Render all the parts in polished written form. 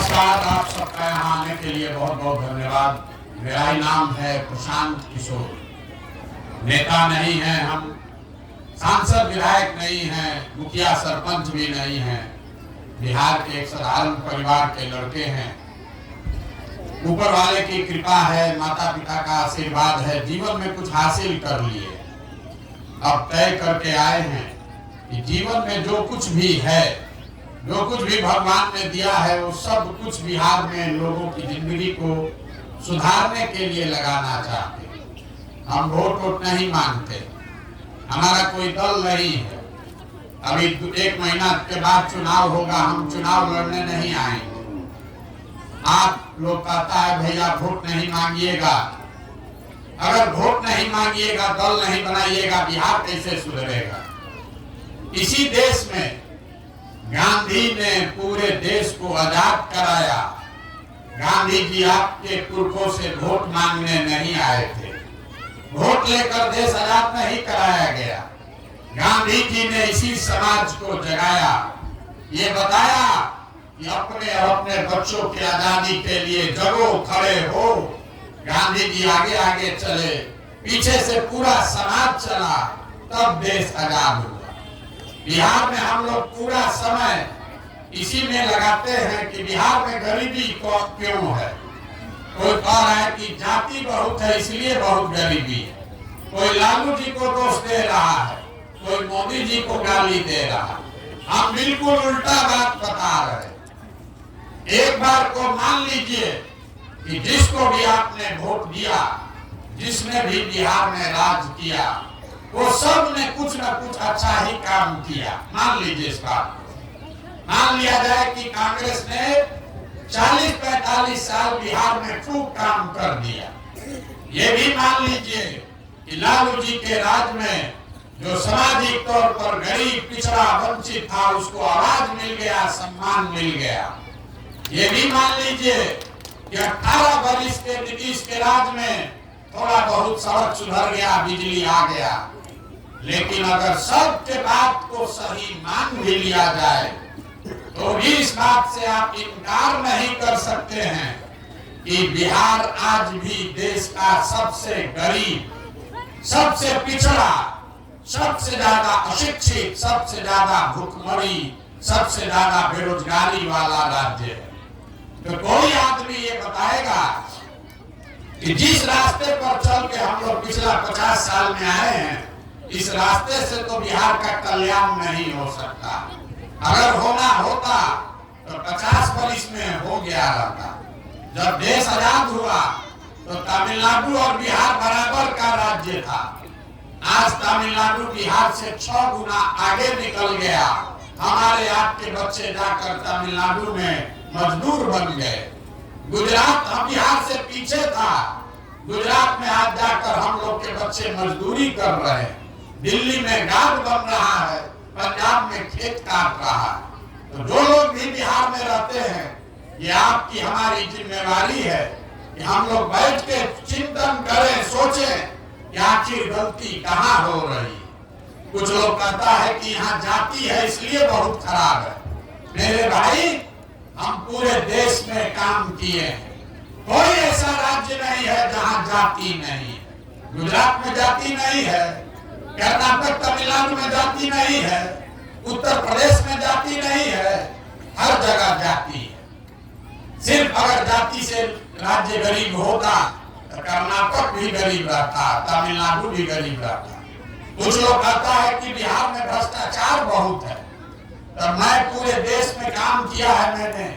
नमस्कार, आप सबका यहाँ आने के लिए बहुत बहुत धन्यवाद। मेरा ही नाम है प्रशांत किशोर। नेता नहीं है हम, सांसद विधायक नहीं है, मुखिया सरपंच भी नहीं है। बिहार के एक साधारण परिवार के लड़के हैं। ऊपर वाले की कृपा है, माता पिता का आशीर्वाद है, जीवन में कुछ हासिल कर लिए। अब तय करके आए हैं कि जीवन में जो कुछ भी है, जो कुछ भी भगवान ने दिया है, वो सब कुछ बिहार में लोगों की जिंदगी को सुधारने के लिए लगाना चाहते हैं। हम वोट नहीं मांगते, हमारा कोई दल नहीं है। अभी 1 महीना के बाद चुनाव होगा, हम चुनाव लड़ने नहीं आएंगे। आप लोग कहता है भैया वोट नहीं मांगिएगा। अगर वोट नहीं मांगिएगा, दल नहीं बनाइएगा, बिहार कैसे सुधरेगा? इसी देश में गांधी ने पूरे देश को आजाद कराया। गांधी जी आपके पुरखों से वोट मांगने नहीं आए थे, वोट लेकर देश आजाद नहीं कराया गया। गांधी जी ने इसी समाज को जगाया, ये बताया कि अपने और अपने बच्चों की आजादी के लिए जगो, खड़े हो। गांधी जी आगे आगे चले, पीछे से पूरा समाज चला, तब देश आजाद हुआ। बिहार में हम लोग पूरा समय इसी में लगाते हैं कि बिहार में गरीबी क्यों है। कोई कह रहा है कि जाति बहुत है इसलिए बहुत गरीबी है, कोई लालू जी को दोष दे रहा है, कोई मोदी जी को गाली दे रहा है। हम बिल्कुल उल्टा बात बता रहे हैं। एक बार को मान लीजिए कि जिसको भी आपने वोट दिया, जिसने भी बिहार में राज किया, वो सब ने कुछ न कुछ अच्छा ही काम किया। मान लीजिए इस बात को। मान लिया जाए कि कांग्रेस ने 40-45 साल बिहार में खूब काम कर दिया। ये भी मान लीजिए कि लालू जी के राज में जो सामाजिक तौर पर गरीब, पिछड़ा, वंचित था, उसको आवाज मिल गया, सम्मान मिल गया। ये भी मान लीजिए कि 18 वर्ष के नीतीश के राज में थोड़ा बहुत सड़क सुधर गया, बिजली आ गया। लेकिन अगर सबके बात को सही मान भी लिया जाए, तो भी इस बात से आप इनकार नहीं कर सकते हैं कि बिहार आज भी देश का सबसे गरीब, सबसे पिछड़ा, सबसे ज्यादा अशिक्षित, सबसे ज्यादा भूखमरी, सबसे ज्यादा बेरोजगारी वाला राज्य है। तो कोई आदमी ये बताएगा कि जिस रास्ते पर चल के हम लोग पिछला 50 साल में आए हैं, इस रास्ते से तो बिहार का कल्याण नहीं हो सकता। अगर होना होता तो 50 वर्ष में हो गया रहता। जब देश आजाद हुआ तो तमिलनाडु और बिहार बराबर का राज्य था। आज तमिलनाडु बिहार से 6 गुना आगे निकल गया। हमारे आपके बच्चे जाकर तमिलनाडु में मजदूर बन गए। गुजरात हम बिहार से पीछे था, गुजरात में आज जाकर हम लोग के बच्चे मजदूरी कर रहे हैं। दिल्ली में गार्ड बन रहा है, पंजाब में खेत काट रहा है। तो जो लोग भी बिहार में रहते हैं, ये आपकी हमारी जिम्मेवारी है कि हम लोग बैठ के चिंतन करें, सोचें कि आखिर गलती कहाँ हो रही। कुछ लोग कहता है कि यहाँ जाति है इसलिए बहुत खराब है। मेरे भाई, हम पूरे देश में काम किए हैं, कोई ऐसा राज्य नहीं है जहाँ जाति नहीं है। गुजरात में जाति नहीं है, कर्नाटक, तमिलनाडु में जाति नहीं है, उत्तर प्रदेश में जाति नहीं है, हर जगह जाति है। सिर्फ अगर जाति से राज्य गरीब होता तो कर्नाटक भी गरीब रहता, तमिलनाडु भी गरीब रहता। कुछ लोग कहता है कि बिहार में भ्रष्टाचार बहुत है। तो मैं पूरे देश में काम किया है, मैंने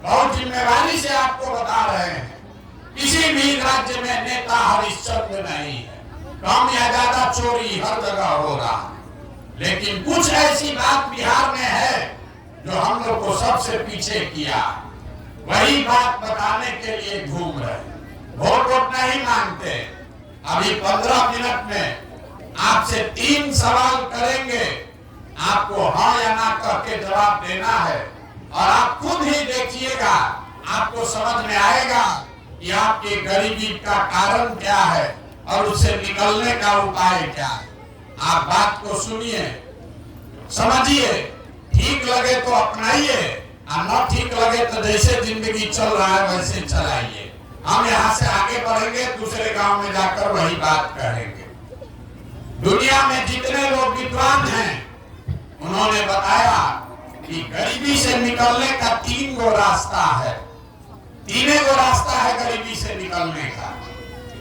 बहुत जिम्मेवारी से आपको बता रहे हैं। किसी भी राज्य में नेता हरिश्चंद्र नहीं है, कम या ज्यादा चोरी हर जगह हो रहा है। लेकिन कुछ ऐसी बात बिहार में है जो हम लोग को सबसे पीछे किया, वही बात बताने के लिए घूम रहे। वोट नहीं मांगते। अभी 15 मिनट में आपसे 3 सवाल करेंगे, आपको हाँ या ना कह के जवाब देना है। और आप खुद ही देखिएगा, आपको समझ में आएगा कि आपकी गरीबी का कारण क्या है और उससे निकलने का उपाय क्या है। आप बात को सुनिए, समझिए, ठीक लगे तो अपनाइए, न ठीक लगे तो जैसे जिंदगी चल रहा है वैसे चलाइए। हम यहाँ से आगे बढ़ेंगे, दूसरे गांव में जाकर वही बात कहेंगे। दुनिया में जितने लोग विद्वान हैं उन्होंने बताया कि गरीबी से निकलने का 3 गो रास्ता है। 3 गो रास्ता है गरीबी से निकलने का।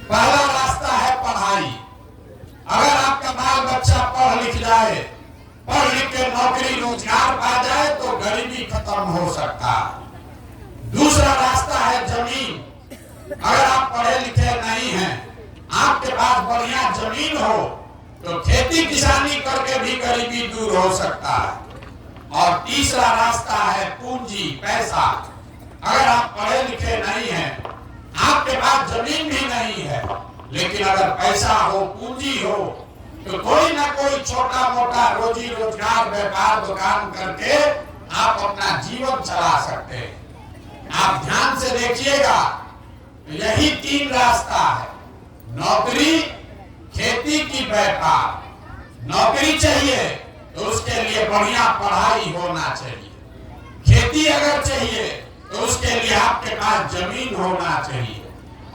पहला रास्ता है पढ़ाई। अगर आपका बाल बच्चा पढ़ लिख जाए, पढ़ लिख के नौकरी रोजगार पा जाए तो गरीबी खत्म हो सकता है। दूसरा रास्ता है जमीन। अगर आप पढ़े लिखे नहीं हैं, आपके पास बढ़िया जमीन हो तो खेती किसानी करके भी गरीबी दूर हो सकता है। और तीसरा रास्ता है पूंजी, पैसा। अगर आप पढ़े लिखे नहीं हैं, आपके पास जमीन भी नहीं है, लेकिन अगर पैसा हो, पूंजी हो, तो कोई ना कोई छोटा मोटा रोजी रोजगार, व्यापार, दुकान करके आप अपना जीवन चला सकते हैं। आप ध्यान से देखिएगा, यही 3 रास्ता है। नौकरी, खेती की व्यापार। नौकरी चाहिए तो उसके लिए बढ़िया पढ़ाई होना चाहिए। खेती अगर चाहिए तो उसके लिए आपके पास जमीन होना चाहिए।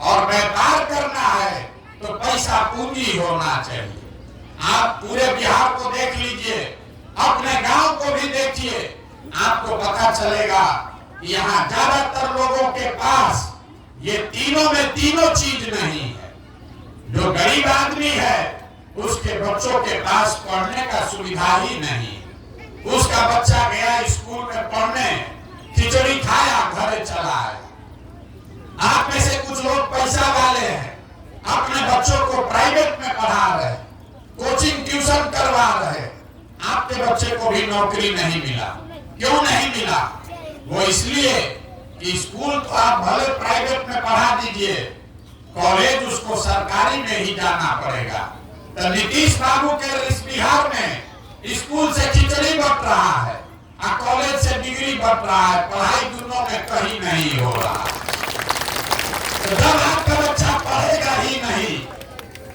और व्यापार करना है तो पैसा पूंजी होना चाहिए। आप पूरे बिहार को देख लीजिए, अपने गांव को भी देखिए, आपको पता चलेगा यहाँ ज्यादातर लोगों के पास ये तीनों में तीनों चीज नहीं है। जो गरीब आदमी है उसके बच्चों के पास पढ़ने का सुविधा ही नहीं। उसका बच्चा गया स्कूल में पढ़ने, खिचड़ी खाया, घर चला आया। आप में से कुछ लोग पैसा वाले हैं, अपने बच्चों को प्राइवेट में पढ़ा रहे, कोचिंग ट्यूशन करवा रहे। आपके बच्चे को भी नौकरी नहीं मिला। क्यों नहीं मिला? वो इसलिए कि स्कूल तो आप भले प्राइवेट में पढ़ा दीजिए, कॉलेज उसको सरकारी में ही जाना पड़ेगा। तो नीतीश बाबू के इस बिहार में स्कूल से खिचड़ी बट रहा है और कॉलेज से डिग्री बट रहा है। पढ़ाई दोनों में कहीं नहीं हो रहा। तो जब आपका बच्चा पढ़ेगा ही नहीं,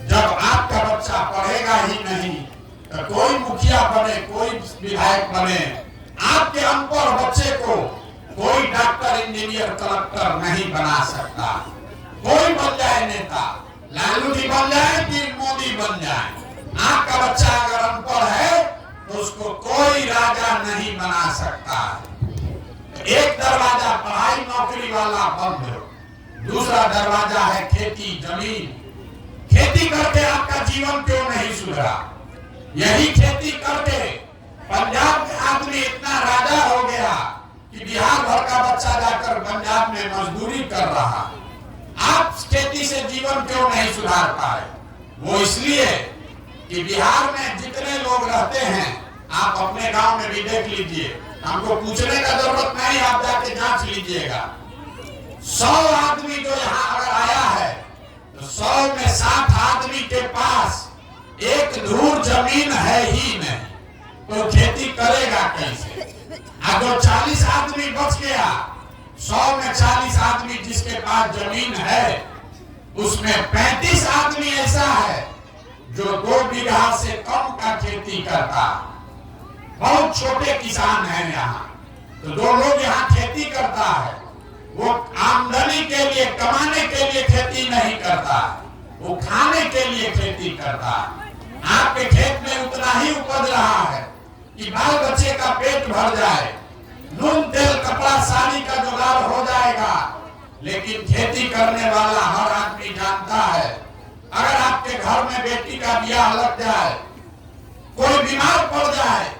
जब आपका बच्चा पढ़ेगा ही नहीं, तो कोई मुखिया बने, कोई विधायक बने, आपके अनपढ़ बच्चे को कोई डॉक्टर, इंजीनियर, कलेक्टर नहीं बना सकता। कोई बन जाए नेता, लालू जी बन जाए कि मोदी बन जाए, आपका बच्चा अगर अनपढ़ है तो उसको कोई राजा नहीं बना सकता। एक दरवाजा पढ़ाई नौकरी वाला बंद हो, दूसरा दरवाजा है खेती, जमीन। खेती करके आपका जीवन क्यों नहीं सुधरा? यही खेती करके पंजाब में आदमी इतना राजा हो गया कि बिहार भर का बच्चा जाकर पंजाब में मजदूरी कर रहा। आप खेती से जीवन क्यों नहीं सुधार पाए? वो इसलिए कि बिहार में जितने लोग रहते हैं, आप अपने गांव में भी देख लीजिए, हमको पूछने का जरूरत नहीं, आप जाके जांच लीजिएगा। 100 आदमी जो यहाँ अगर आया है तो 100 में 60 आदमी के पास एक धूर जमीन है ही नहीं, तो खेती करेगा कैसे? अगर 40 आदमी बच गया, 100 में 40 आदमी जिसके पास जमीन है, उसमें 35 आदमी ऐसा है जो 2 बीघा से कम का खेती करता। बहुत छोटे किसान हैं यहाँ। तो 2 लोग यहाँ खेती करता है, वो आमदनी के लिए, कमाने के लिए खेती नहीं करता, वो खाने के लिए खेती करता। आपके खेत में उतना ही उपज रहा है कि बाल बच्चे का पेट भर जाए, नून तेल कपड़ा साड़ी का जुगाड़ हो जाएगा। लेकिन खेती करने वाला हर आदमी जानता है, अगर आपके घर में बेटी का ब्याह लग जाए, कोई बीमार पड़ जाए,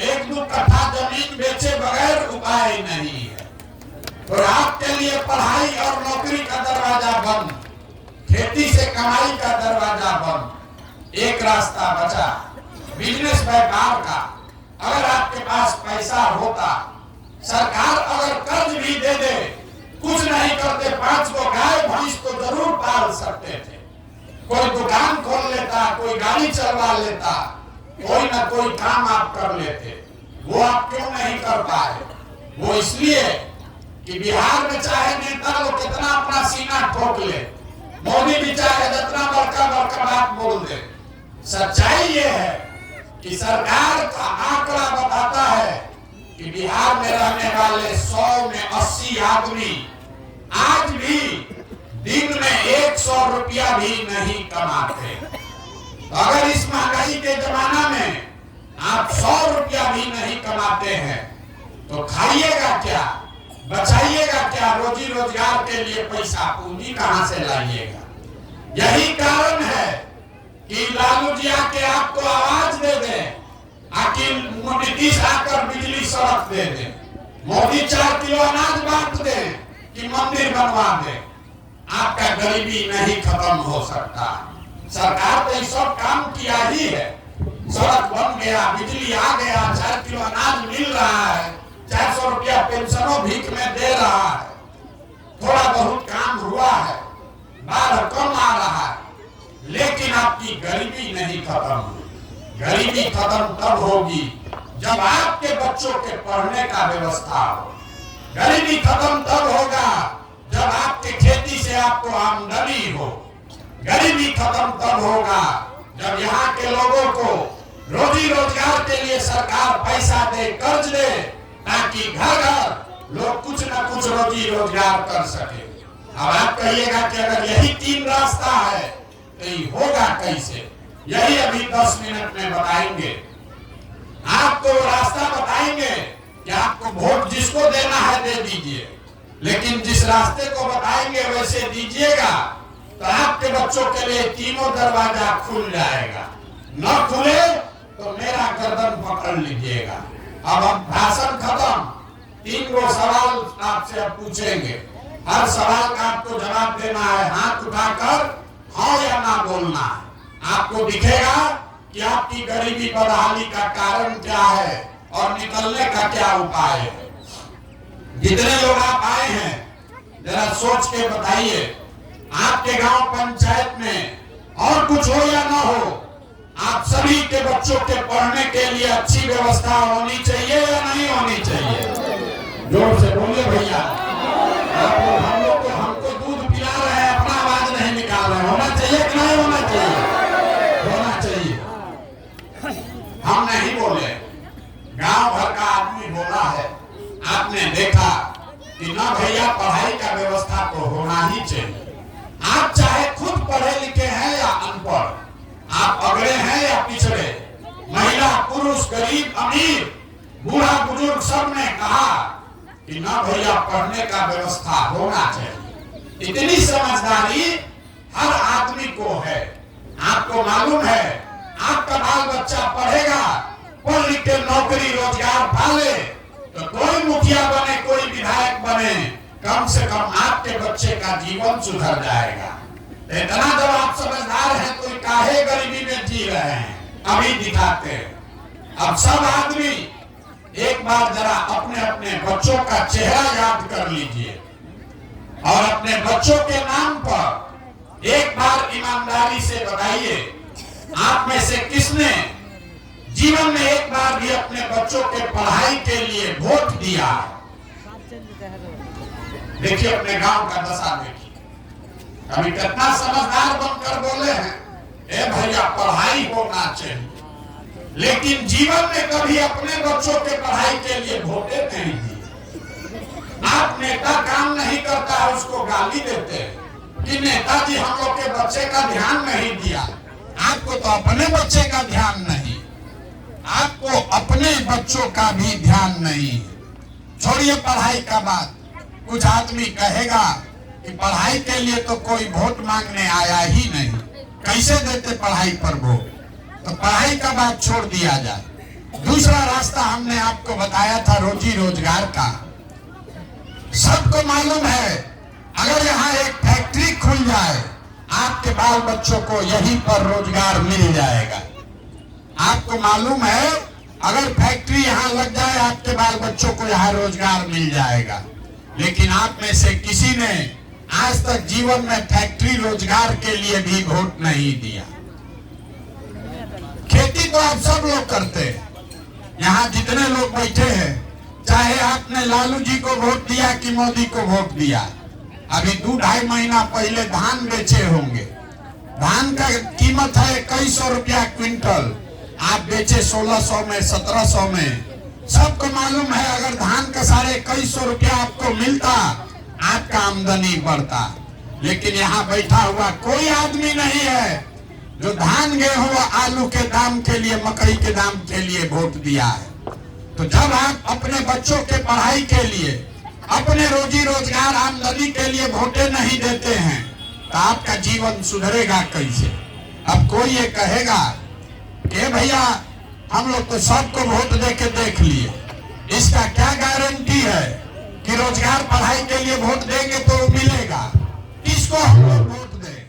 1-2 कट्ठा जमीन बेचे बगैर उपाय नहीं है। तो आपके लिए पढ़ाई और नौकरी का दरवाजा बंद, खेती से कमाई का दरवाजा बंद। एक रास्ता बचा, बिजनेस, व्यापार का। अगर आपके पास पैसा होता, सरकार अगर कर्ज भी दे दे, कुछ नहीं करते, 5 को गाय भैंस तो जरूर पाल सकते थे। कोई दुकान खोल लेता, कोई गाड़ी चलवा लेता, कोई ना कोई काम आप कर लेते। वो आप क्यों नहीं कर पाए? वो इसलिए कि बिहार में चाहे नेता लोग कितना अपना सीना ठोक ले, मोदी भी चाहे जितना बड़का बड़का बात बोल दे, सच्चाई ये है कि सरकार का आंकड़ा बताता है कि बिहार में रहने वाले 100 में 80 आदमी आज भी दिन में 100 रुपया भी नहीं कमाते। तो अगर इस महंगाई के जमाना में आप 100 रुपया भी नहीं कमाते हैं तो खाइएगा क्या, बचाइएगा क्या, रोजी रोजगार के लिए पैसा पूंजी कहां से लाइएगा। यही कारण है कि लालू जी आके आपको आवाज दे दे, आखिर नीतीश आकर बिजली सड़क दे दे, मोदी 4 किलो अनाज बांट दे कि मंदिर बनवा दे, आपका गरीबी नहीं खत्म हो सकता। सरकार तो ये सब काम किया ही है, सड़क बन गया, बिजली आ गया, 4 किलो अनाज मिल रहा है, 400 रुपया पेंशनों भीख में दे रहा है, थोड़ा बहुत काम हुआ है, बाढ़ कम आ रहा है, लेकिन आपकी गरीबी नहीं खत्म हुई। गरीबी खत्म तब होगी जब आपके बच्चों के पढ़ने का व्यवस्था हो। गरीबी खत्म तब होगा जब आपके खेती से आपको आमदनी हो। गरीबी खत्म तब होगा जब यहाँ के लोगों को रोजी रोजगार के लिए सरकार पैसा दे, कर्ज दे, ताकि घर घर लोग कुछ न कुछ रोजी रोजगार कर सके। अब आप कहिएगा कि अगर यही 3 रास्ता है तो ये होगा कैसे? यही अभी 10 मिनट में बताएंगे। आपको रास्ता बताएंगे कि आपको वोट जिसको देना है दे दीजिए, लेकिन जिस रास्ते को बताएंगे वैसे दीजिएगा तो आपके बच्चों के लिए तीनों दरवाजा खुल जाएगा। न खुले तो मेरा गर्दन पकड़ लीजिएगा। अब भाषण खत्म, 3 गो सवाल आपसे अब पूछेंगे। हर सवाल का आपको जवाब देना है, हाथ उठाकर हाँ या ना बोलना है। आपको दिखेगा कि आपकी गरीबी बदहाली का कारण क्या है और निकलने का क्या उपाय है। जितने लोग आप आए हैं जरा सोच के बताइए, आपके गांव पंचायत में और कुछ हो या ना हो, आप सभी के बच्चों के पढ़ने के लिए अच्छी व्यवस्था होनी चाहिए या नहीं होनी चाहिए? जोर से बोलिए भैया। हम लोग को हमको दूध पिला रहे हैं, अपना आवाज नहीं निकाल रहे। होना चाहिए कि नहीं होना चाहिए? होना चाहिए। हम नहीं बोले, गांव भर का आदमी बोला है। आपने देखा कि ना भैया पढ़ाई का व्यवस्था तो होना ही चाहिए। आप चाहे खुद पढ़े लिखे हैं या अनपढ़, आप अगड़े हैं या पिछड़े, महिला पुरुष गरीब अमीर बूढ़ा बुजुर्ग सब ने कहा कि ना भैया पढ़ने का व्यवस्था होना चाहिए। इतनी समझदारी हर आदमी को है। आपको मालूम है आपका बाल बच्चा पढ़ेगा, पढ़ लिख के नौकरी रोजगार पाले तो कोई मुखिया बने, कोई विधायक बने, कम से कम आपके बच्चे का जीवन सुधर जाएगा। इतना जब आप समझदार हैं तो काहे गरीबी में जी रहे हैं, अभी दिखाते हैं। अब सब आदमी एक बार जरा अपने अपने बच्चों का चेहरा याद कर लीजिए और अपने बच्चों के नाम पर एक बार ईमानदारी से बताइए, आप में से किसने जीवन में एक बार भी अपने बच्चों के पढ़ाई के लिए वोट दिया? देखिए अपने गांव का दशा देखिए, अभी कितना समझदार बनकर बोले हैं, ए भैया पढ़ाई होना चाहिए, लेकिन जीवन में कभी अपने बच्चों के पढ़ाई के लिए वोटे नहीं दिए। आप नेता काम नहीं करता है उसको गाली देते हैं कि नेताजी हम लोग के बच्चे का ध्यान नहीं दिया। आपको तो अपने बच्चे का ध्यान नहीं, आपको अपने बच्चों का भी ध्यान नहीं। छोड़िए पढ़ाई का बात, कुछ आदमी कहेगा कि पढ़ाई के लिए तो कोई वोट मांगने आया ही नहीं, कैसे देते पढ़ाई पर वोट? तो पढ़ाई का बात छोड़ दिया जाए। दूसरा रास्ता हमने आपको बताया था रोजी रोजगार का। सबको मालूम है अगर यहाँ एक फैक्ट्री खुल जाए आपके बाल बच्चों को यहीं पर रोजगार मिल जाएगा। आपको मालूम है अगर फैक्ट्री यहाँ लग जाए आपके बाल बच्चों को यहाँ रोजगार मिल जाएगा। लेकिन आप में से किसी ने आज तक जीवन में फैक्ट्री रोजगार के लिए भी वोट नहीं दिया। खेती तो आप सब लोग करते हैं, यहाँ जितने लोग बैठे हैं, चाहे आपने लालू जी को वोट दिया कि मोदी को वोट दिया। अभी 2-2.5 महीना पहले धान बेचे होंगे, धान का कीमत है 2100 रुपया क्विंटल, आप बेचे 1600 में 1700 में, सबको मालूम है अगर धान का 2150 रुपया आपको मिलता, आपका आमदनी बढ़ता। लेकिन यहाँ बैठा हुआ कोई आदमी नहीं है जो धान गेहूं आलू के दाम के लिए, मकई के दाम के लिए वोट दिया है। तो जब आप अपने बच्चों के पढ़ाई के लिए, अपने रोजी रोजगार आमदनी के लिए वोटें नहीं देते हैं तो आपका जीवन सुधरेगा कैसे? अब कोई ये कहेगा कि भैया हम लोग तो सबको वोट दे के देख लिए, इसका क्या गारंटी है कि रोजगार पढ़ाई के लिए वोट देंगे तो मिलेगा? किसको हम लोग वोट दें?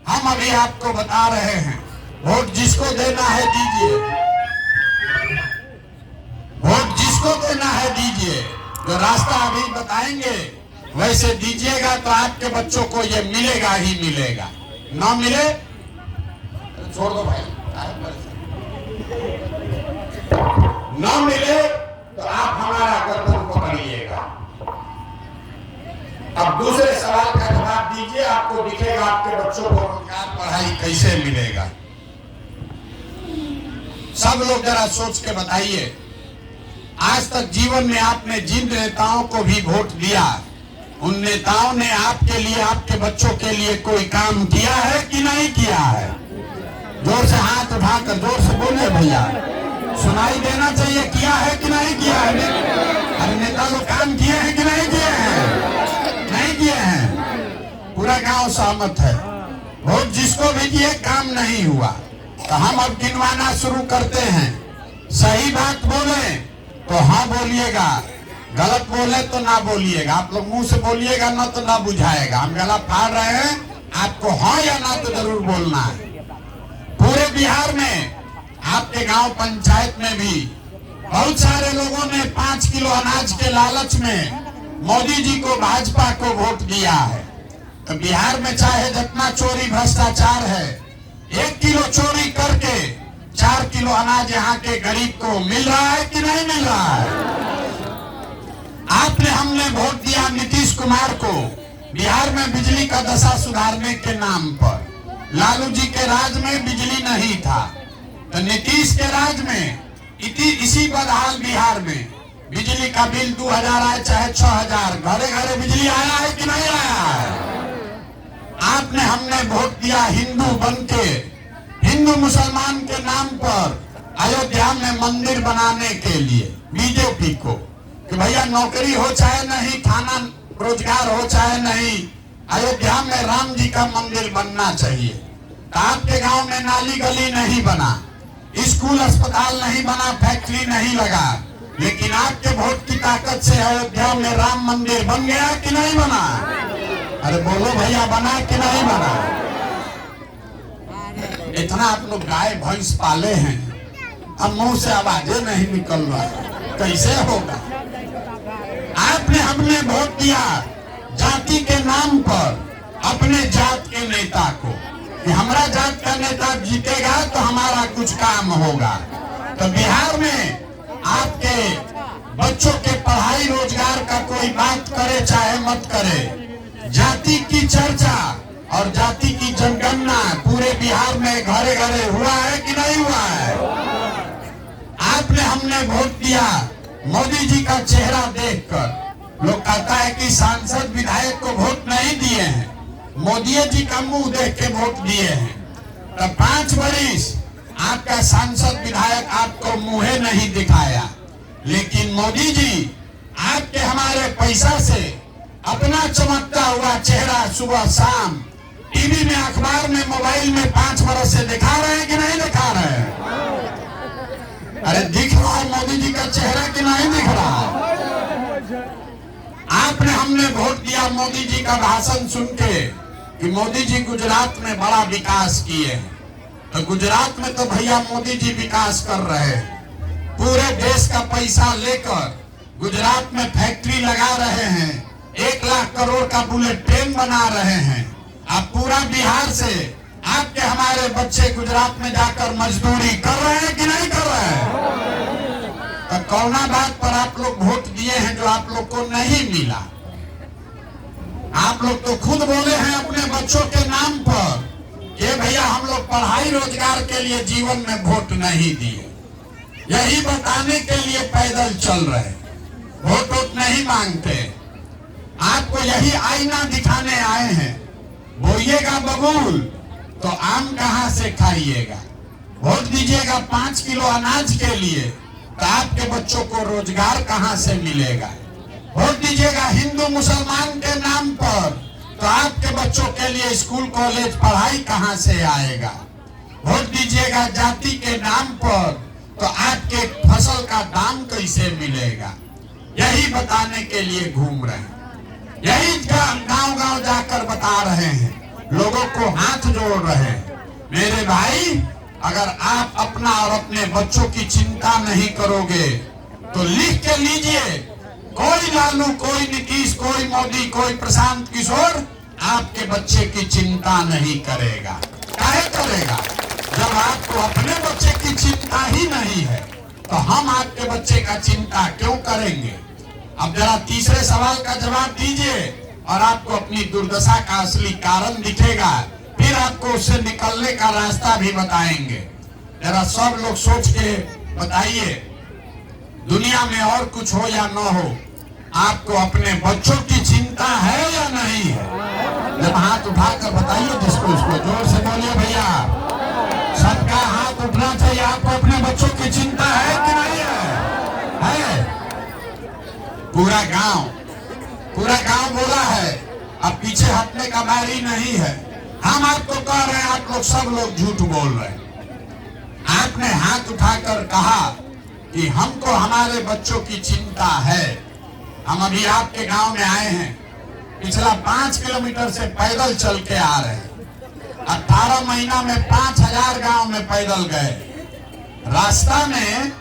हम अभी आपको बता रहे हैं, वोट जिसको देना है दीजिए, वोट जिसको देना है दीजिए। जो रास्ता अभी बताएंगे वैसे दीजिएगा तो आपके बच्चों को ये मिलेगा ही मिलेगा। ना मिले तो छोड़ दो भाई, ना मिले तो आप हमारा गर्दन पकड़िएगा। अब दूसरे सवाल का जवाब दीजिए, आपको दिखेगा आपके बच्चों को रोजगार पढ़ाई कैसे मिलेगा। सब लोग जरा सोच के बताइए, आज तक जीवन में आपने जिन नेताओं को भी वोट दिया, उन नेताओं ने आपके लिए, आपके बच्चों के लिए कोई काम किया है कि नहीं किया है? जोर से हाथ उठाकर जोर से बोले भैया, सुनाई देना चाहिए, किया है कि नहीं किया है? अरे नेता लोग काम किए हैं कि नहीं किए हैं? नहीं किए हैं। पूरा गांव सहमत है, वोट जिसको भी दिए काम नहीं हुआ। तो हम अब गिनवाना शुरू करते हैं। सही बात बोले तो हाँ बोलिएगा, गलत बोले तो ना बोलिएगा। आप लोग मुंह से बोलिएगा ना तो ना बुझाएगा। हम गला फाड़ रहे हैं, आपको हाँ या ना तो जरूर बोलना है। पूरे बिहार में आपके गांव पंचायत में भी बहुत सारे लोगों ने 5 किलो अनाज के लालच में मोदी जी को, भाजपा को वोट दिया है। तो बिहार में चाहे जितना चोरी भ्रष्टाचार है, 1 किलो चोरी करके 4 किलो अनाज यहाँ के गरीब को मिल रहा है कि नहीं मिल रहा है? आपने, हमने वोट दिया नीतीश कुमार को बिहार में बिजली का दशा सुधारने के नाम पर। लालू जी के राज में बिजली नहीं था, तो नीतीश के राज में इसी बदहाल बिहार में बिजली का बिल 2000 आए चाहे 6000, घरे घरे बिजली आया है कि नहीं आया है? आपने, हमने वोट दिया हिंदू बनके, हिंदू मुसलमान के नाम पर अयोध्या में मंदिर बनाने के लिए बीजेपी को, कि भैया नौकरी हो चाहे नहीं, थाना रोजगार हो चाहे नहीं, अयोध्या में राम जी का मंदिर बनना चाहिए। तो आपके गांव में नाली गली नहीं बना, स्कूल अस्पताल नहीं बना, फैक्ट्री नहीं लगा, लेकिन आपके वोट की ताकत से अयोध्या में राम मंदिर बन गया कि नहीं बना? अरे बोलो भैया, बना कि नहीं बना? इतना आप लोग गाय भैंस पाले हैं, अब मुंह से आवाजें नहीं निकल रहा है, कैसे होगा? आपने, हमने वोट दिया जाति के नाम पर अपने जात के नेता को, कि हमारा जात का नेता जीतेगा तो हमारा कुछ काम होगा। तो बिहार में आपके बच्चों के पढ़ाई रोजगार का कोई बात करे चाहे मत करे, जाति की चर्चा और जाति की जनगणना पूरे बिहार में घरे घरे हुआ है कि नहीं हुआ है? आपने, हमने वोट दिया मोदी जी का चेहरा देखकर। लोग कहता है कि सांसद विधायक को वोट नहीं दिए हैं, मोदी जी का मुंह देख के वोट दिए हैं। तो 5 वर्ष आपका सांसद विधायक आपको मुंह नहीं दिखाया, लेकिन मोदी जी आपके, हमारे पैसा से अपना चमकता हुआ चेहरा सुबह शाम टीवी में, अखबार में, मोबाइल में 5 वर्ष से दिखा रहे हैं कि नहीं दिखा रहे हैं? अरे दिख रहा है मोदी जी का चेहरा कि नहीं दिख रहा है? आपने, हमने वोट दिया मोदी जी का भाषण सुन के कि मोदी जी गुजरात में बड़ा विकास किए हैं। तो गुजरात में तो भैया मोदी जी विकास कर रहे हैं, पूरे देश का पैसा लेकर गुजरात में फैक्ट्री लगा रहे हैं, 1 लाख करोड़ का बुलेट ट्रेन बना रहे हैं। अब पूरा बिहार से आपके, हमारे बच्चे गुजरात में जाकर मजदूरी कर रहे हैं कि नहीं कर रहे हैं? तो कौना बात पर आप लोग वोट दिए हैं जो आप लोग को नहीं मिला? आप लोग तो खुद बोले हैं अपने बच्चों के नाम पर कि भैया हम लोग पढ़ाई रोजगार के लिए जीवन में वोट नहीं दिए। यही बताने के लिए पैदल चल रहे, वोट वोट नहीं मांगते। आपको यही आईना दिखाने आए हैं। बोइएगा बबूल तो आम कहां से खाइएगा। वोट दीजिएगा 5 किलो अनाज के लिए तो आपके बच्चों को रोजगार कहां से मिलेगा। वोट दीजिएगा हिंदू मुसलमान के नाम पर तो आपके बच्चों के लिए स्कूल कॉलेज पढ़ाई कहां से आएगा। वोट दीजिएगा जाति के नाम पर तो आपके फसल का दाम कैसे मिलेगा। यही बताने के लिए घूम रहे हैं, यही गांव गांव जाकर बता रहे हैं, लोगों को हाथ जोड़ रहे हैं। मेरे भाई, अगर आप अपना और अपने बच्चों की चिंता नहीं करोगे तो लिख के लीजिए, कोई लालू, कोई नीतीश, कोई मोदी, कोई प्रशांत किशोर आपके बच्चे की चिंता नहीं करेगा। काहे करेगा? जब आपको अपने बच्चे की चिंता ही नहीं है तो हम आपके बच्चे का चिंता क्यों करेंगे। अब जरा तीसरे सवाल का जवाब दीजिए और आपको अपनी दुर्दशा का असली कारण दिखेगा, फिर आपको उससे निकलने का रास्ता भी बताएंगे। जरा सब लोग सोच के बताइए, दुनिया में और कुछ हो या न हो, आपको अपने बच्चों की चिंता है या नहीं है? जब हाथ उठाकर बताइए, जिसको उसको जोर से बोलिए भैया। सबका हाथ उठना चाहिए। आपको अपने बच्चों की चिंता है कि नहीं है? पूरा गांव बोला है, अब पीछे हटने का बारी नहीं है। हम आपको कह रहे हैं, आप लोग सब लोग झूठ बोल रहे हैं। आपने हाथ उठाकर कहा कि हमको हमारे बच्चों की चिंता है। हम अभी आपके गांव में आए हैं, पिछला 5 किलोमीटर से पैदल चल के आ रहे हैं। 18 महीना में 5000 गांव में पैदल गए। रास्ता में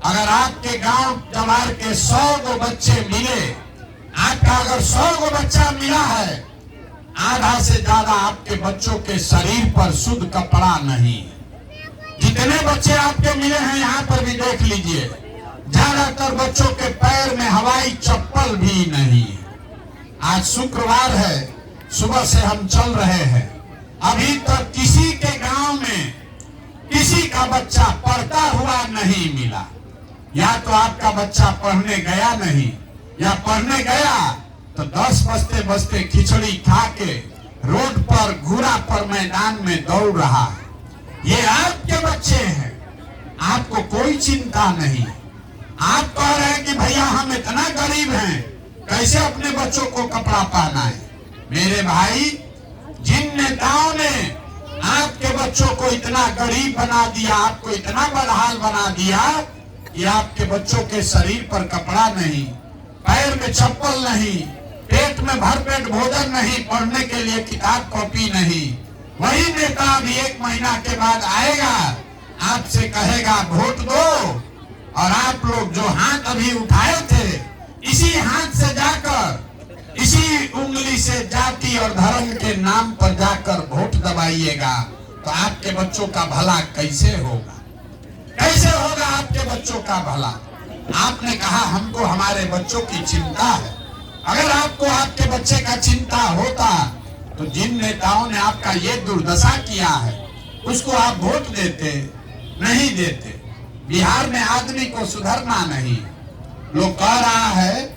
अगर आपके गांव जवार के 100 गो बच्चे मिले, आपका अगर 100 गो बच्चा मिला है, आधा से ज्यादा आपके बच्चों के शरीर पर शुद्ध कपड़ा नहीं। जितने बच्चे आपके मिले हैं यहाँ पर भी देख लीजिए, ज्यादातर बच्चों के पैर में हवाई चप्पल भी नहीं है। आज शुक्रवार है, सुबह से हम चल रहे हैं, अभी तक किसी के गांव में किसी का बच्चा पढ़ता हुआ नहीं मिला। या तो आपका बच्चा पढ़ने गया नहीं, या पढ़ने गया तो 10 बजते बजते खिचड़ी खा के रोड पर घूरा पर मैदान में दौड़ रहा है। ये आपके बच्चे हैं, आपको कोई चिंता नहीं। आप कह रहे हैं कि भैया हम इतना गरीब हैं, कैसे अपने बच्चों को कपड़ा पहना है। मेरे भाई, जिन नेताओं ने आपके बच्चों को इतना गरीब बना दिया, आपको इतना बदहाल बना दिया कि आपके बच्चों के शरीर पर कपड़ा नहीं, पैर में चप्पल नहीं, पेट में भरपेट भोजन नहीं, पढ़ने के लिए किताब कॉपी नहीं, वही नेता अभी 1 महीना के बाद आएगा, आपसे कहेगा वोट दो, और आप लोग जो हाथ अभी उठाए थे, इसी हाथ से जाकर, इसी उंगली से जाति और धर्म के नाम पर जाकर वोट दबाइएगा, तो आपके बच्चों का भला कैसे होगा? कैसे होगा आपके बच्चों का भला? आपने कहा हमको हमारे बच्चों की चिंता है। अगर आपको आपके बच्चे का चिंता होता तो जिन नेताओं ने आपका ये दुर्दशा किया है उसको आप वोट देते? नहीं देते। बिहार में आदमी को सुधरना नहीं। लोग कह रहा है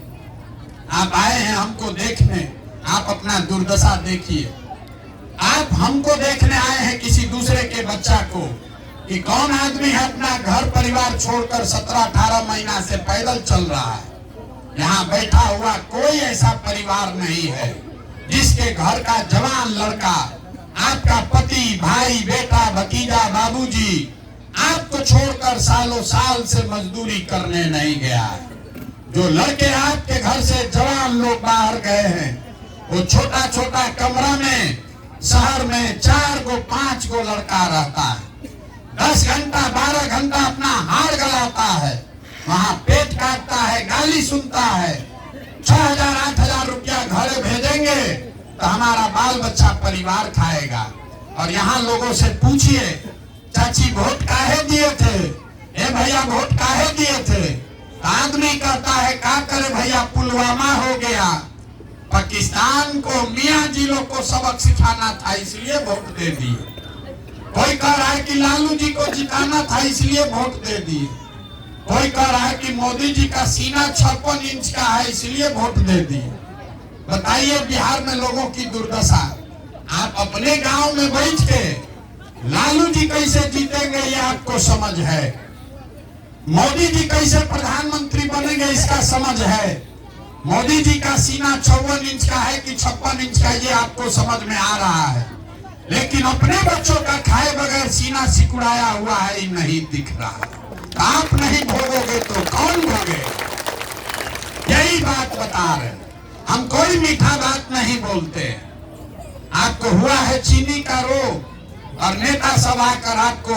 आप आए हैं हमको देखने, आप अपना दुर्दशा देखिए। आप हमको देखने आए हैं किसी दूसरे के बच्चा को, कि कौन आदमी है अपना घर परिवार छोड़कर 17-18 महीना से पैदल चल रहा है। यहाँ बैठा हुआ कोई ऐसा परिवार नहीं है जिसके घर का जवान लड़का, आपका पति, भाई, बेटा, भतीजा, बाबूजी आपको छोड़कर सालों साल से मजदूरी करने नहीं गया है। जो लड़के आपके घर से जवान लोग बाहर गए हैं, वो छोटा छोटा कमरा में शहर में 4 गो 5 गो लड़का रहता है, 10 घंटा 12 घंटा अपना हाड़ गलाता है, वहाँ पेट काटता है, गाली सुनता है। 6,000-8,000 रुपया घर भेजेंगे तो हमारा बाल बच्चा परिवार खाएगा। और यहाँ लोगों से पूछिए, चाची वोट काहे दिए थे? ए भैया वोट काहे दिए थे? आदमी कहता है क्या करे भैया, पुलवामा हो गया, पाकिस्तान को मियाँ जी लोग को सबक सिखाना था इसलिए वोट दे दिए। कोई कह रहा है कि लालू जी को जिताना था इसलिए वोट दे दिए। कोई कह रहा है कि मोदी जी का सीना 56 इंच का है इसलिए वोट दे दिए। बताइए बिहार में लोगों की दुर्दशा। आप अपने गांव में बैठ के लालू जी कैसे जीतेंगे ये आपको समझ है, मोदी जी कैसे प्रधानमंत्री बनेंगे इसका समझ है, मोदी जी का सीना 54 इंच का है कि 56 इंच का ये आपको समझ में आ रहा है, लेकिन अपने बच्चों का खाए बगैर सीना सिकुड़ाया हुआ है नहीं दिख रहा। आप नहीं भोगोगे तो कौन भोगे? यही बात बता रहे। हम कोई मीठा बात नहीं बोलते। आपको हुआ है चीनी का रोग और नेता सब आकर आपको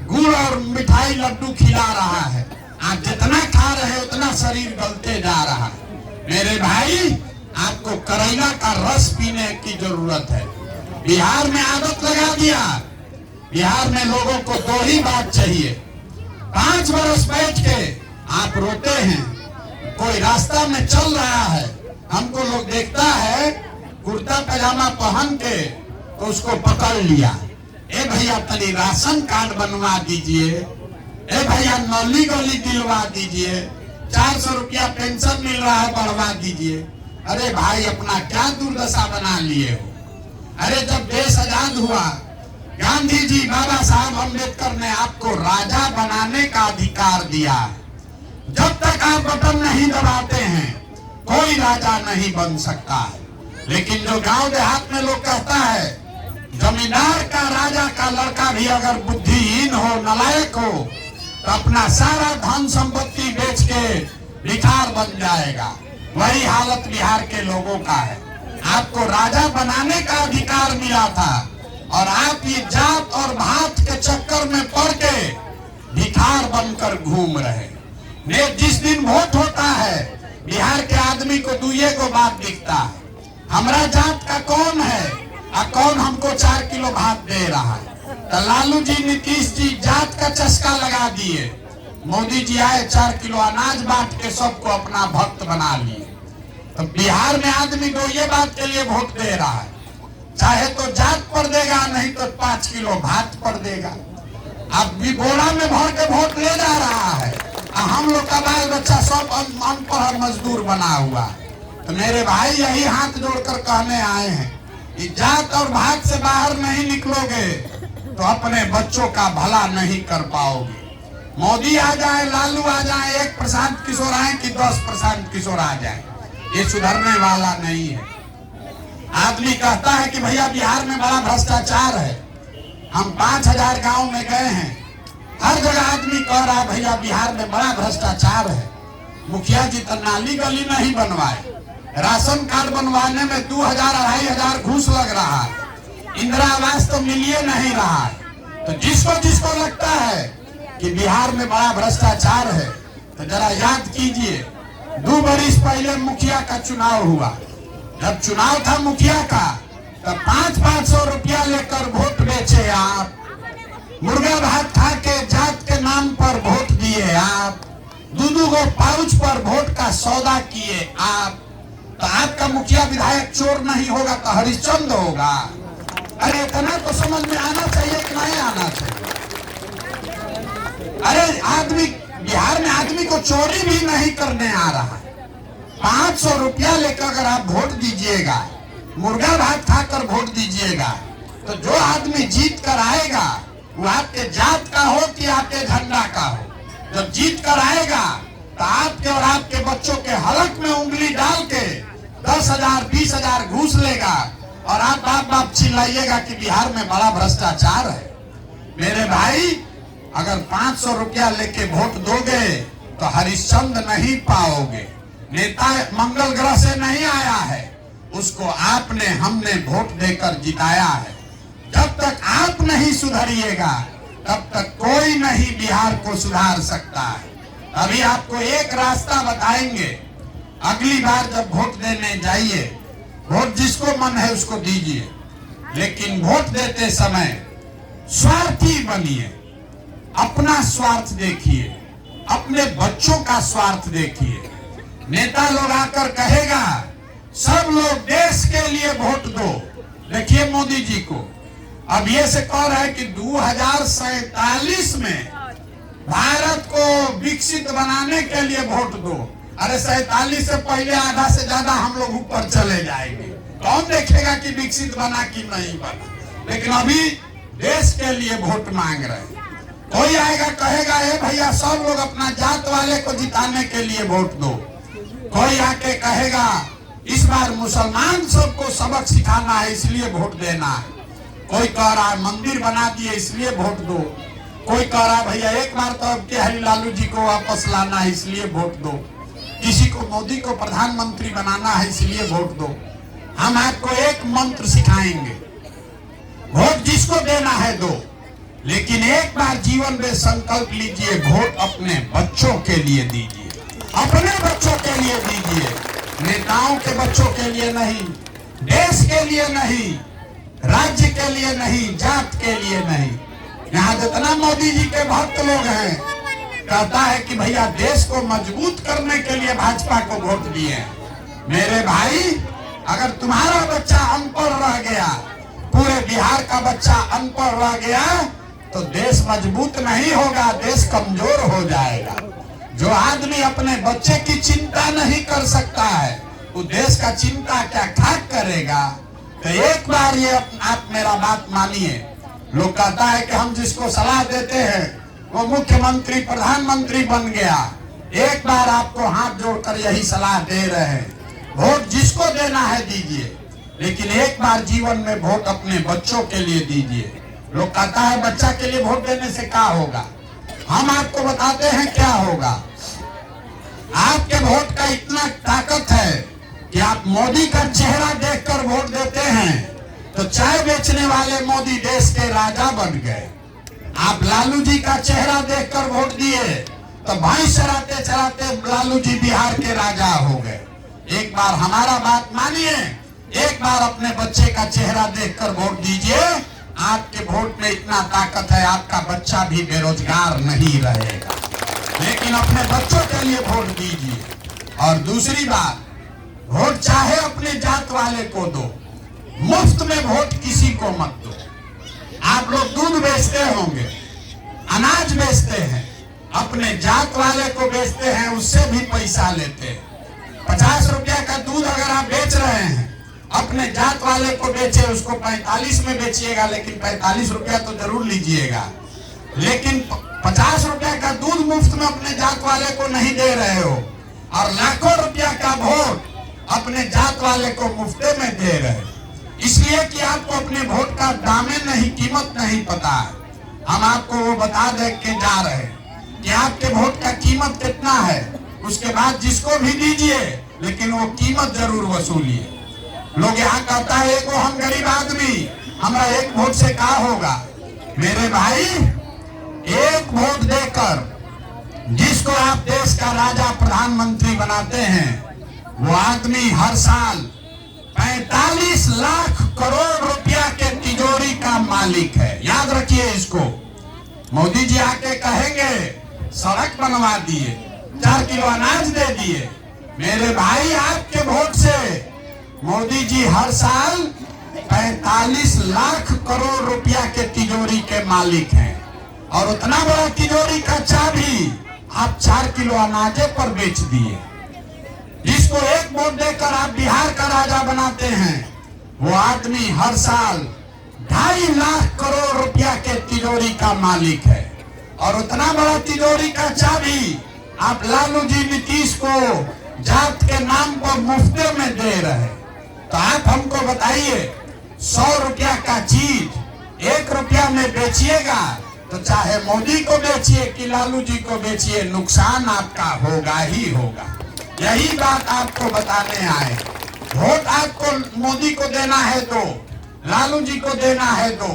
गुड़ और मिठाई लड्डू खिला रहा है। आप जितना खा रहे हैं उतना शरीर गलते जा रहा है। मेरे भाई, आपको करेला का रस पीने की जरूरत है। बिहार में आदत लगा दिया। बिहार में लोगों को दो ही बात चाहिए। 5 बरस बैठ के आप रोते हैं। कोई रास्ता में चल रहा है, हमको लोग देखता है कुर्ता पैजामा पहन के तो उसको पकड़ लिया। ए भैया तनी राशन कार्ड बनवा दीजिए, ए भैया नौली गोली दिलवा दीजिए, 400 रुपया पेंशन मिल रहा है बढ़वा दीजिए। अरे भाई, अपना क्या दुर्दशा बना लिए हो? अरे जब देश आजाद हुआ, गांधी जी बाबा साहब अम्बेडकर ने आपको राजा बनाने का अधिकार दिया। जब तक आप बटन नहीं दबाते हैं कोई राजा नहीं बन सकता है। लेकिन जो गांव देहात में लोग कहता है जमींदार का राजा का लड़का भी अगर बुद्धिहीन हो, नालायक हो, तो अपना सारा धन संपत्ति बेच के भिखार बन जाएगा। वही हालत बिहार के लोगों का है। आपको राजा बनाने का अधिकार मिला था और आप ये जात और भात के चक्कर में पड़ के भिखार बनकर घूम रहे। जिस दिन वोट होता है बिहार के आदमी को दुइये को बात दिखता है, हमारा जात का कौन है और कौन हमको 4 किलो भात दे रहा है। तो लालू जी, नीतीश जी जात का चस्का लगा दिए। मोदी जी आए 4 किलो अनाज बांट के सबको अपना भक्त बना लिए। तो बिहार में आदमी को ये बात के लिए वोट दे रहा है, चाहे तो जात पर देगा, नहीं तो 5 किलो भात पर देगा। अब भी बोरा में भर के वोट ले जा रहा है। हम लोग का बाल बच्चा सब अनपढ़ मजदूर बना हुआ। तो मेरे भाई, यही हाथ जोड़कर कहने आए हैं कि जात और भात से बाहर नहीं निकलोगे तो अपने बच्चों का भला नहीं कर पाओगे। मोदी आ जाए, लालू आ जाए, एक प्रशांत किशोर आए कि 10 प्रशांत किशोर आ जाए, ये सुधरने वाला नहीं है। आदमी कहता है कि भैया बिहार में बड़ा भ्रष्टाचार है। हम 5000 गांव में गए हैं, हर जगह आदमी कह रहा है भैया बिहार में बड़ा भ्रष्टाचार है। मुखिया जी तो नाली गली नहीं बनवाए, राशन कार्ड बनवाने में 2000-2500 घूस लग रहा है, इंदिरा आवास तो मिलिए नहीं रहा है। तो जिसको जिसको लगता है कि बिहार में बड़ा भ्रष्टाचार है तो जरा याद कीजिए, 2 बरिस पहले मुखिया का चुनाव हुआ। जब चुनाव था मुखिया का तो 500-500 रुपया लेकर वोट बेचे आप, मुर्गा भात खा के जात के नाम पर वोट दिए आप, 2-2 गो पाउच पर वोट का सौदा किए आप। तो आपका मुखिया विधायक चोर नहीं होगा तो हरिश्चंद्र होगा। अरे इतना तो समझ में आना चाहिए कि नहीं आना चाहिए? अरे आदमी, बिहार में आदमी को चोरी भी नहीं करने आ रहा है। 500 रुपया लेकर अगर आप वोट दीजिएगा, मुर्गा भात खाकर वोट दीजिएगा, तो जो आदमी जीत कर आएगा वो आपके जात का हो कि आपके झंडा का हो, जब जीत कर आएगा तो आपके और आपके बच्चों के हलक में उंगली डाल के 10,000-20,000 घूस लेगा और आप बाप बाप चिल्लाइएगा कि बिहार में बड़ा भ्रष्टाचार है। मेरे भाई, अगर 500 रुपया लेके वोट दोगे तो हरिश्चंद्र नहीं पाओगे। नेता मंगल ग्रह से नहीं आया है, उसको आपने हमने वोट देकर जिताया है। जब तक आप नहीं सुधरिएगा तब तक कोई नहीं बिहार को सुधार सकता है। अभी आपको एक रास्ता बताएंगे, अगली बार जब वोट देने जाइए, वोट जिसको मन है उसको दीजिए, लेकिन वोट देते समय स्वार्थी बनिए। अपना स्वार्थ देखिए, अपने बच्चों का स्वार्थ देखिए। नेता लोग आकर कहेगा सब लोग देश के लिए वोट दो। देखिए मोदी जी को अब ये से कह रहा है कि 2047 में भारत को विकसित बनाने के लिए वोट दो। अरे 47 से पहले आधा से ज्यादा हम लोग ऊपर चले जाएंगे, कौन देखेगा कि विकसित बना कि नहीं बना। लेकिन अभी देश के लिए वोट मांग रहे हैं। कोई आएगा कहेगा ए भैया सब लोग अपना जात वाले को जिताने के लिए वोट दो। कोई आके कहेगा इस बार मुसलमान सबको सबक सिखाना है इसलिए वोट देना है। कोई कह रहा है मंदिर बना दिए इसलिए वोट दो। कोई कह रहा है भैया एक बार तो अब के हरी लालू जी को वापस लाना है इसलिए वोट दो। किसी को मोदी को प्रधानमंत्री बनाना है इसलिए वोट दो। हम आपको एक मंत्र सिखाएंगे, वोट जिसको देना है दो, लेकिन एक बार जीवन में संकल्प लीजिए वोट अपने बच्चों के लिए दीजिए, अपने बच्चों के लिए दीजिए, नेताओं के बच्चों के लिए नहीं, देश के लिए नहीं, राज्य के लिए नहीं, जात के लिए नहीं। यहाँ जितना मोदी जी के भक्त लोग हैं कहता है कि भैया देश को मजबूत करने के लिए भाजपा को वोट दिए। मेरे भाई अगर तुम्हारा बच्चा अनपढ़ रह गया, पूरे बिहार का बच्चा अनपढ़ रह गया तो देश मजबूत नहीं होगा, देश कमजोर हो जाएगा। जो आदमी अपने बच्चे की चिंता नहीं कर सकता है वो देश का चिंता क्या खाक करेगा। तो एक बार ये आप मेरा बात मानिए। लोग कहता है कि हम जिसको सलाह देते हैं वो मुख्यमंत्री प्रधानमंत्री बन गया। एक बार आपको हाथ जोड़कर यही सलाह दे रहे हैं, वोट जिसको देना है दीजिए, लेकिन एक बार जीवन में वोट अपने बच्चों के लिए दीजिए। लोग कहता है बच्चा के लिए वोट देने से क्या होगा, हम आपको बताते हैं क्या होगा। आपके वोट का इतना ताकत है कि आप मोदी का चेहरा देखकर वोट देते हैं तो चाय बेचने वाले मोदी देश के राजा बन गए। आप लालू जी का चेहरा देखकर वोट दिए तो भैंस चराते चराते लालू जी बिहार के राजा हो गए। एक बार हमारा बात मानिए, एक बार अपने बच्चे का चेहरा देखकर वोट दीजिए। आपके वोट में इतना ताकत है, आपका बच्चा भी बेरोजगार नहीं रहेगा। लेकिन अपने बच्चों के लिए वोट दीजिए। और दूसरी बात, वोट चाहे अपने जात वाले को दो, मुफ्त में वोट किसी को मत दो। आप लोग दूध बेचते होंगे, अनाज बेचते हैं, अपने जात वाले को बेचते हैं, उससे भी पैसा लेते हैं। 50 रुपया का दूध अगर आप बेच रहे हैं, अपने जात वाले को बेचे, उसको 45 में बेचिएगा, लेकिन 45 रुपया तो जरूर लीजिएगा। लेकिन 50 रुपया का दूध मुफ्त में अपने जात वाले को नहीं दे रहे हो, और लाखों रुपया का वोट अपने जात वाले को मुफ्ते में दे रहे हो। इसलिए कि आपको अपने वोट का दामे नहीं, कीमत नहीं पता है। हम आपको वो बता दे के जा रहे हैं कि आपके वोट का कीमत कितना है। उसके बाद जिसको भी दीजिए, लेकिन वो कीमत जरूर वसूलिए। लोग यहाँ कहता है एगो हम गरीब आदमी, हमारा एक वोट से क्या होगा। मेरे भाई, एक वोट देकर जिसको आप देश का राजा प्रधानमंत्री बनाते हैं, वो आदमी हर साल 45 लाख करोड़ रुपया के तिजोरी का मालिक है। याद रखिए इसको। मोदी जी आके कहेंगे सड़क बनवा दिए, 4 किलो अनाज दे दिए। मेरे भाई, आपके वोट से मोदी जी हर साल 45 लाख करोड़ रुपया के तिजोरी के मालिक हैं। और उतना बड़ा तिजोरी का चाबी आप 4 किलो अनाजे पर बेच दिए। जिसको एक वोट देकर आप बिहार का राजा बनाते हैं, वो आदमी हर साल 2.5 लाख करोड़ रुपया के तिजोरी का मालिक है। और उतना बड़ा तिजोरी का चाबी आप लालू जी नीतीश को जात के नाम पर मुफ्ते में दे रहे। तो आप हमको बताइए, 100 रुपया का चीज 1 रुपया में बेचिएगा तो चाहे मोदी को बेचिए कि लालू जी को बेचिए, नुकसान आपका होगा ही होगा। यही बात आपको बताने आए। वोट आपको मोदी को देना है तो, लालू जी को देना है तो,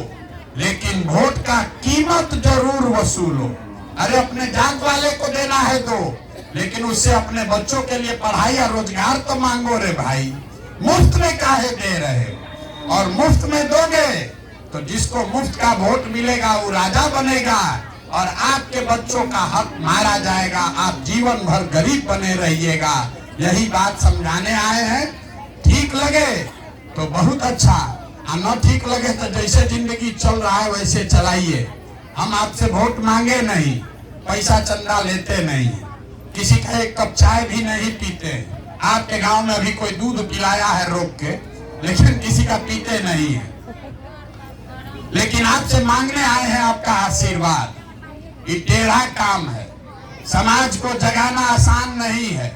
लेकिन वोट का कीमत जरूर वसूलो। अरे अपने जात वाले को देना है तो, लेकिन उससे अपने बच्चों के लिए पढ़ाई और रोजगार तो मांगो रे भाई। मुफ्त में काहे दे रहे हो? और मुफ्त में दोगे तो जिसको मुफ्त का वोट मिलेगा वो राजा बनेगा और आपके बच्चों का हक मारा जाएगा। आप जीवन भर गरीब बने रहिएगा। यही बात समझाने आए हैं। ठीक लगे तो बहुत अच्छा, और न ठीक लगे तो जैसे जिंदगी चल रहा है वैसे चलाइए। हम आपसे वोट मांगे नहीं, पैसा चंदा लेते नहीं है, किसी का एक कप चाय भी नहीं पीते। आपके गांव में अभी कोई दूध पिलाया है रोक के, लेकिन किसी का पीते नहीं है। लेकिन आपसे मांगने आए हैं आपका आशीर्वाद। ये टेढ़ा काम है, समाज को जगाना आसान नहीं है।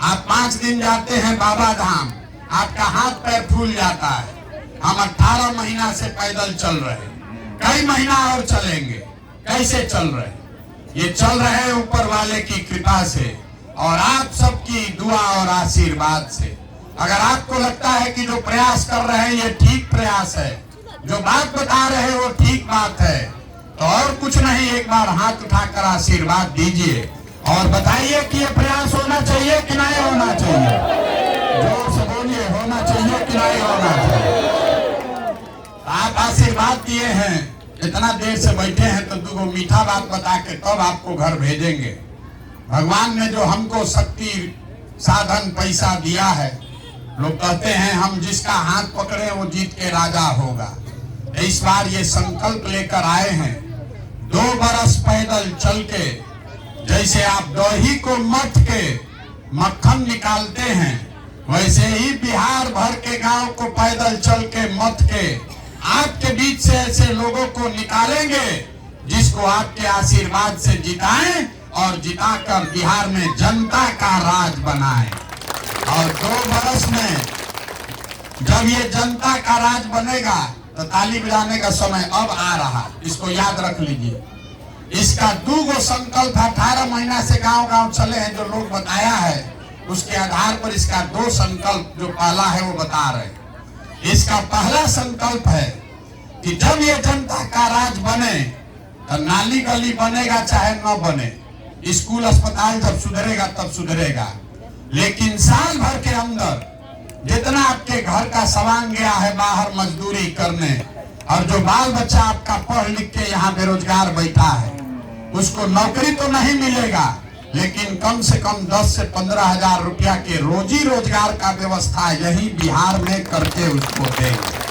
आप 5 दिन जाते हैं बाबा धाम, आपका हाथ पैर फूल जाता है। हम 18 महीना से पैदल चल रहे हैं, कई महीना और चलेंगे। कैसे चल रहे? ये चल रहे हैं ऊपर वाले की कृपा से और आप सबकी दुआ और आशीर्वाद से। अगर आपको लगता है कि जो प्रयास कर रहे हैं ये ठीक प्रयास है, जो बात बता रहे हैं वो ठीक बात है, तो और कुछ नहीं, एक बार हाथ उठाकर आशीर्वाद दीजिए और बताइए कि ये प्रयास होना चाहिए कि नहीं होना चाहिए। जोर से बोलिए, होना चाहिए कि नहीं होना चाहिए। आप आशीर्वाद दिए हैं, इतना देर से बैठे हैं, तो 2 मीठा बात बता के तब आपको घर भेजेंगे। भगवान ने जो हमको शक्ति, साधन, पैसा दिया है, लोग कहते हैं हम जिसका हाथ पकड़े वो जीत के राजा होगा। इस बार ये संकल्प लेकर आए हैं, 2 बरस पैदल चल के, जैसे आप दही को मथ के मक्खन निकालते हैं, वैसे ही बिहार भर के गांव को पैदल चल के मथ के आपके बीच से ऐसे लोगों को निकालेंगे जिसको आपके आशीर्वाद से जिताएं और जिताकर बिहार में जनता का राज बनाएं। और 2 बरस में जब ये जनता का राज बनेगा तो ताली बजाने का समय अब आ रहा, इसको याद रख लीजिए। इसका 2 संकल्प 18 महीना से गांव-गांव चले हैं, जो लोग बताया है उसके आधार पर इसका 2 संकल्प जो पहला है वो बता रहे हैं। इसका पहला संकल्प है कि जब ये जनता का राज बने तो नाली गली बनेगा चाहे न बने, स्कूल अस्पताल जब सुधरेगा तब सुधरेगा, लेकिन साल भर के अंदर जितना आपके घर का सामान गया है बाहर मजदूरी करने, और जो बाल बच्चा आपका पढ़ लिख के यहाँ बेरोजगार बैठा है, उसको नौकरी तो नहीं मिलेगा, लेकिन कम से कम 10 से 15 हजार रुपया के रोजी रोजगार का व्यवस्था यही बिहार में करके उसको देंगे।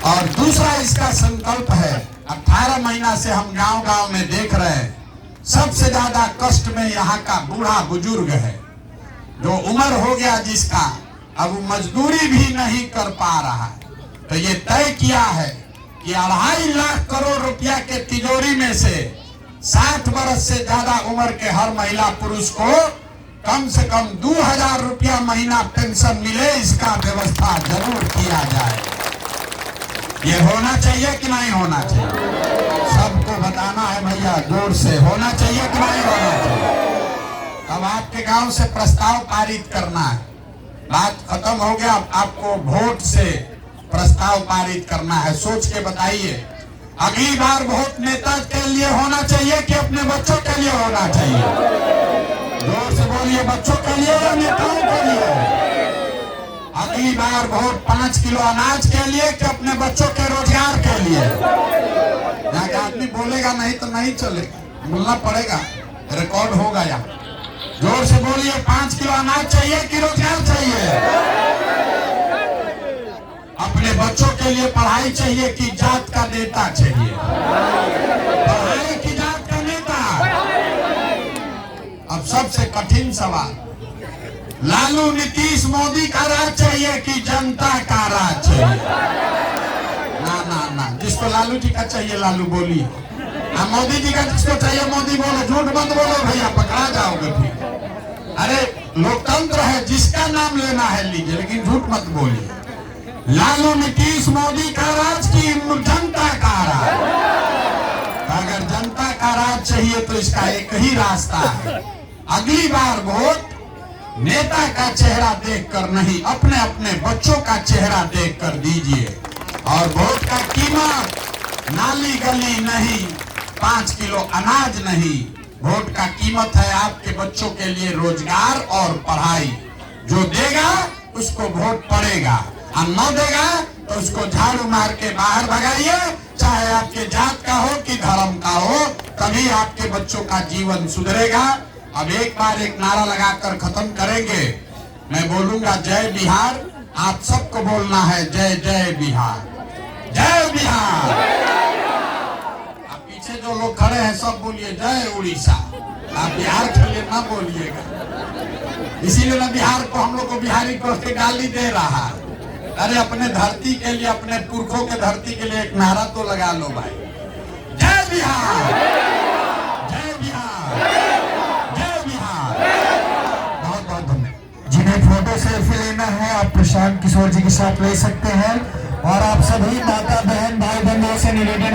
और दूसरा इसका संकल्प है, 18 महीना से हम गांव-गांव में देख रहे हैं, सबसे ज्यादा कष्ट में यहाँ का बूढ़ा बुजुर्ग है, जो उम्र हो गया जिसका, अब वो मजदूरी भी नहीं कर पा रहा। तो ये तय किया है कि 2.5 लाख करोड़ रुपया के तिजोरी में से 60 वर्ष से ज्यादा उम्र के हर महिला पुरुष को कम से कम 2000 रुपया महीना पेंशन मिले, इसका व्यवस्था जरूर किया जाए। ये होना चाहिए कि नहीं होना चाहिए? सबको बताना है भैया, जोर से, होना चाहिए कि नहीं होना चाहिए? अब आपके गांव से प्रस्ताव पारित करना है, बात खत्म हो गया। आपको वोट से प्रस्ताव पारित करना है, सोच के बताइए। अगली बार वोट नेता के लिए होना चाहिए कि अपने बच्चों के लिए होना चाहिए? जोर से बोलिए, बच्चों के लिए या नेताओं के लिए? अगली बार वोट 5 किलो अनाज के लिए कि अपने बच्चों के रोजगार के लिए? यहाँ का आदमी बोलेगा नहीं तो नहीं चलेगा, बोलना पड़ेगा, रिकॉर्ड होगा यहाँ। जोर से बोलिए, 5 किलो अनाज चाहिए कि रोजगार चाहिए? अपने बच्चों के लिए पढ़ाई चाहिए कि जात का नेता चाहिए? पढ़ाई की जात का नेता? अब सबसे कठिन सवाल, लालू नीतीश मोदी का राज चाहिए कि जनता का राज चाहिए? ना ना ना, जिसको लालू जी का चाहिए लालू बोलिए, मोदी जी का जिसको चाहिए मोदी बोलो, झूठ मत बोलो भैया, पकड़ा जाओगे फिर। अरे लोकतंत्र है, जिसका नाम लेना है लीजिए, लेकिन झूठ मत बोलिए। लालू नीतीश मोदी का राज की जनता का राज? अगर जनता का राज चाहिए तो इसका एक ही रास्ता है, अगली बार वोट नेता का चेहरा देखकर नहीं, अपने अपने बच्चों का चेहरा देखकर दीजिए। और वोट का कीमत नाली गली नहीं, 5 किलो अनाज नहीं, वोट का कीमत है आपके बच्चों के लिए रोजगार और पढ़ाई। जो देगा उसको वोट पड़ेगा, और न देगा तो उसको झाड़ू मार के बाहर भगाइए, चाहे आपके जात का हो कि धर्म का हो, तभी आपके बच्चों का जीवन सुधरेगा। अब एक बार एक नारा लगाकर खत्म करेंगे, मैं बोलूंगा जय बिहार, आप सबको बोलना है जय जय बिहार, जय बिहार। आप पीछे जो लोग खड़े हैं सब बोलिए जय उड़ीसा। आप बिहार के लिए ना बोलिएगा, इसीलिए ना बिहार को हम लोग को बिहारी कह के गाली दे रहा है। अरे अपने धरती के लिए, अपने पुरखों के धरती के लिए एक नारा तो लगा लो भाई, जय बिहार, जय बिहार, जय बिहार। बहुत बहुत धन्यवाद। जिन्हें फोटो सेल्फी लेना है आप प्रशांत किशोर जी के साथ ले सकते हैं। और आप सभी माता बहन भाई बंधुओं से निवेदन